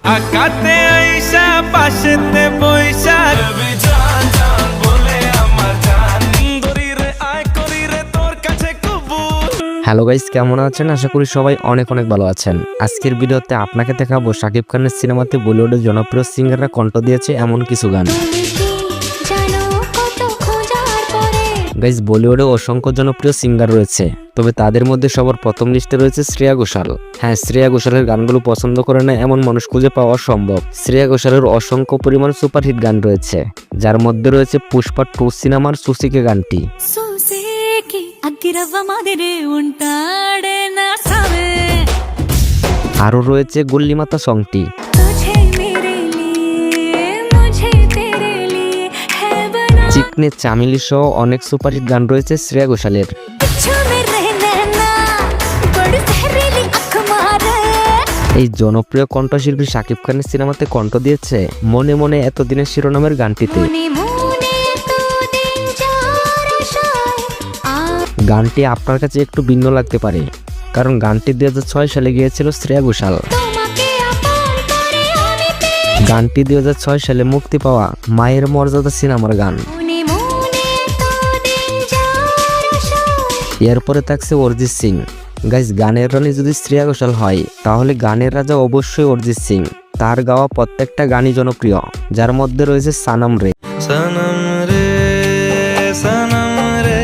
আকাতে আইসা পাশেতে বইসা জান জান বলে আমার জান দরিরে আয় করিরে তোর কাছে কবুল। হ্যালো গাইস, কেমন আছেন? আশা করি সবাই অনেক ভালো আছেন। আজকের ভিডিওতে আপনাকে দেখাবো শাকিব খানের সিনেমাতে বলিউডের জনপ্রিয় সিঙ্গাররা কণ্ঠ দিয়েছে এমন কিছু গান। গাইস, বলিউডে অসংখ্য জনপ্রিয় সিঙ্গার রয়েছে, তবে তাদের মধ্যে সবার প্রথম লিস্টে রয়েছে শ্রেয়া ঘোষাল। হ্যাঁ, শ্রেয়া ঘোষালের গানগুলো পছন্দ করে না এমন মানুষ খুঁজে পাওয়া সম্ভব। শ্রেয়া ঘোষালের অসংখ্য পরিমাণ সুপারহিট গান রয়েছে, যার মধ্যে রয়েছে পুষ্পা 2 সিনেমার সুসিকে গানটি। আরও রয়েছে গুল্লিমাতা সংটি। চিকনে চামেলি সহ অনেক সুপারহিট গান রয়েছে শ্রেয়া ঘোষালের। এই জনপ্রিয় কণ্ঠশিল্পী শাকিব খানের সিনেমাতে কণ্ঠ দিয়েছে মনে মনে এতদিনের শিরোনামের গানটিতে। গানটি আপনার কাছে একটু ভিন্ন লাগতে পারে, কারণ গানটি 2006 সালে গিয়েছিল শ্রেয়া ঘোষাল। গানটি 2006 সালে মুক্তি পাওয়া মায়ের মর্যাদা সিনেমার গান। এরপরে থাকছে অরিজিৎ সিং। গাইস, গানের রানী যদি শ্রেয়া ঘোষাল হয়, তাহলে গানের রাজা অবশ্যই অরিজিৎ সিং। তার গাওয়া প্রত্যেকটা গানই জনপ্রিয়, যার মধ্যে রয়েছে সানাম রে। সনম রে সনম রে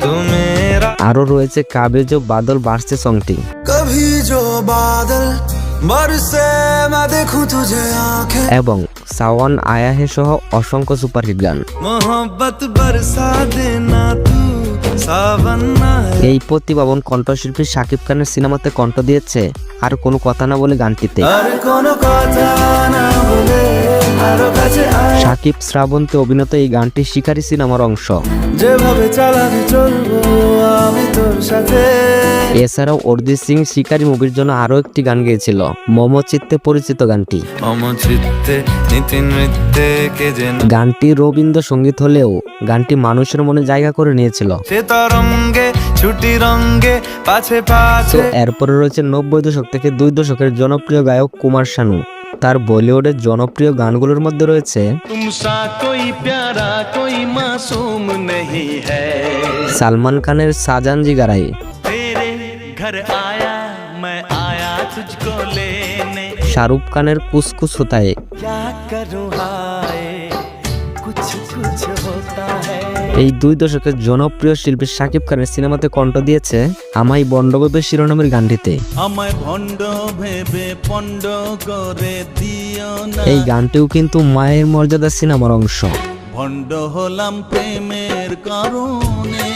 তুমেরা। আরো রয়েছে কাবে জো বাদল বারসে সংটি। কভি জো বাদল বরসে मैं देखूं तुझे आंखें এবং সাওয়ান আয়া হে সহ অসংখ্য সুপারহিট গান। मोहब्बत बरसा देना तू सावन ना। এই প্রতিভাবান কণ্ঠশিল্পী শাকিব খানের সিনেমাতে কণ্ঠ দিয়েছে আর কোনো কথা না বলে গানটিতে। আর কোনো কথা না বলে আরো কাছে আয়। শাকিব শ্রাবন্তী অভিনীত এই গানটি শিকারী সিনেমার অংশ। যেভাবে চালাবি চলবো আমি তোর সাথে। এছাড়াও অরিজিৎ সিং শিকারী মুভির জন্য আরো একটি গান গেয়েছিল, মম চিত্তে পরিচিত গানটি। অমচিত্তে নীতি নৃত্যে কে যেন। গানটি রবীন্দ্রসঙ্গীত হলেও গানটি মানুষের মনে জায়গা করে নিয়েছিল। সে তরঙ্গে ছুটি রঙ্গে পাছে তো পাছে। এরপরে রয়েছে 90 দশক থেকে 2 দশকের জনপ্রিয় গায়ক কুমার শানু। তার বলিউডের জনপ্রিয় গানগুলোর মধ্যে রয়েছে তুমসা কোই প্যারা কোই মাসুম নেহি হ্যায়। সালমান খানের সাজান জিগারাই, তেরে ঘর আয়া मैं आया तुझको लेने। শাহরুখ খানের কুছ কুছ হোতা হ্যায়। क्या करूं हाय कुछ कुछ होता है। এই 2 দশকের জনপ্রিয় শিল্পী শাকিব খানের সিনেমাতে কণ্ঠ দিয়েছে আমায় বন্ডভাবে শিরোনামের গানটিতে। আমায় ভণ্ড ভেবে পণ্ড করে দিও না। এই গানটিও কিন্তু মায়ের মর্যাদা সিনেমার অংশ। ভণ্ড হলাম প্রেমের কারণে।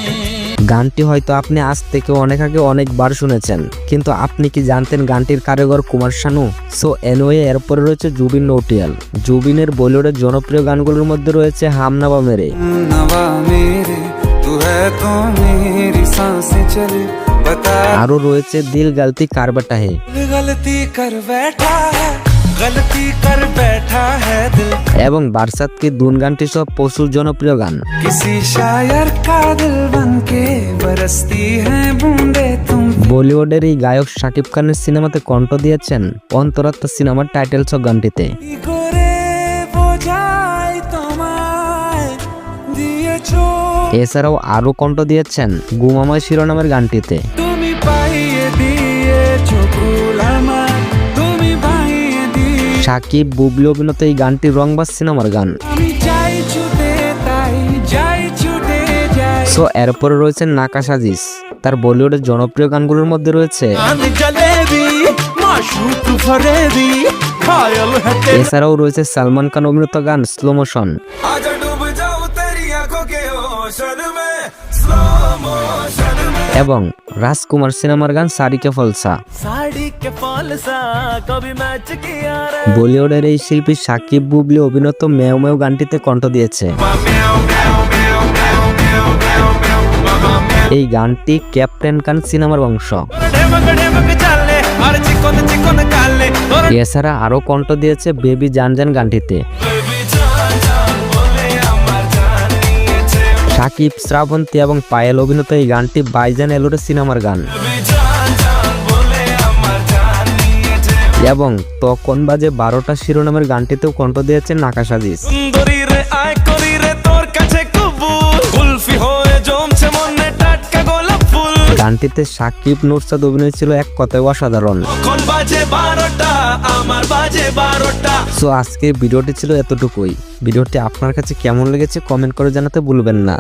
গানটি হয়তো আপনি আজ থেকে অনেক আগে অনেকবার শুনেছেন, কিন্তু আপনি কি জানতেন গানটির কারিগর কুমার শানু? সো এনওয়ে, এরপরে রয়েছে জুবিন নৌটিয়াল। জুবিনের বলিউডের জনপ্রিয় গানগুলোর মধ্যে রয়েছে হামনাবা মেরে। नवा मेरे तू है तो मेरी सांसें चले बता। আরো রয়েছে দিল গলতি কার বেটা হে। गलती कर बैठा है गलती कर बैठा है दिल। এবং বারসাত কি দুন গানটি সব প্রচুর জনপ্রিয় গান। किसी शायर का दिल बन के बरसती है बूंदे तुम। বলিউডের এই গায়ক শাকিব খানের সিনেমাতে কণ্ঠ দিয়েছেন অন্তরাত্মা সিনেমার টাইটেল সং গানটিতে। করে বোঝাই তোমায় দিয়েছো এছাড়াও আরো কণ্ঠ দিয়েছেন গুমাময় শিরোনামের গানটিতে। তুমি পাইয়ে দিয়েছো ভুল আমার তুমি পাইয়ে দিয়ে। সাকিব বুবলি অভিনীত এই গানটি রংবাজ সিনেমার গান। আমি যাই ছুটে তাই যাই ছুটে যাই। সো এরপরে রয়েছে নাকা সাজিস। তার বলিউডের জনপ্রিয় গানগুলোর মধ্যে রয়েছে আমি জলেবি মাশরুক ফরেবি খায়াল হতে। এছাড়াও রয়েছে সালমান খান অভিনীত গান স্লো মোশন। आजा डूब जाऊं तेरी आंखों के ओशन में स्लो मोशन में। এবং রাজকুমার সিনেমার গান সারিকে ফলসা। साड़ी के फॉल सा कभी मैच किया रे। বলিউডের এই শিল্পী সাকিব বুবলি অভিনীত মেও মেও গানটিতে কণ্ঠ দিয়েছে। এই গানটি ক্যাপ্টেন খান সিনেমার অংশ। এছাড়া আরো কণ্ঠ দিয়েছে বেবি জান জান গানটিতে। সাকিব শ্রাবন্তী এবং পায়েল অভিনীত এই গানটি বাইজান এলোরে সিনেমার গান। এবং তখন বাজে 12টা শিরোনামের গানটিতেও কণ্ঠ দিয়েছেন নাকাশ আজিজ। সুন্দরী রে আয় করি রে তোর কাছে কবুল, কুলফি হয়ে জমছে মনে টাটকা গোলাপ ফুল। গানটিতে সাকিব নুরসাদ অভিনয় ছিল এক কথায় অসাধারণ। এখন বাজে 12টা, আমার বাজে 12টা। সো আজকের ভিডিওটি ছিল এতটুকুই। ভিডিওটি আপনার কাছে কেমন লেগেছে কমেন্ট করে জানাতে ভুলবেন না।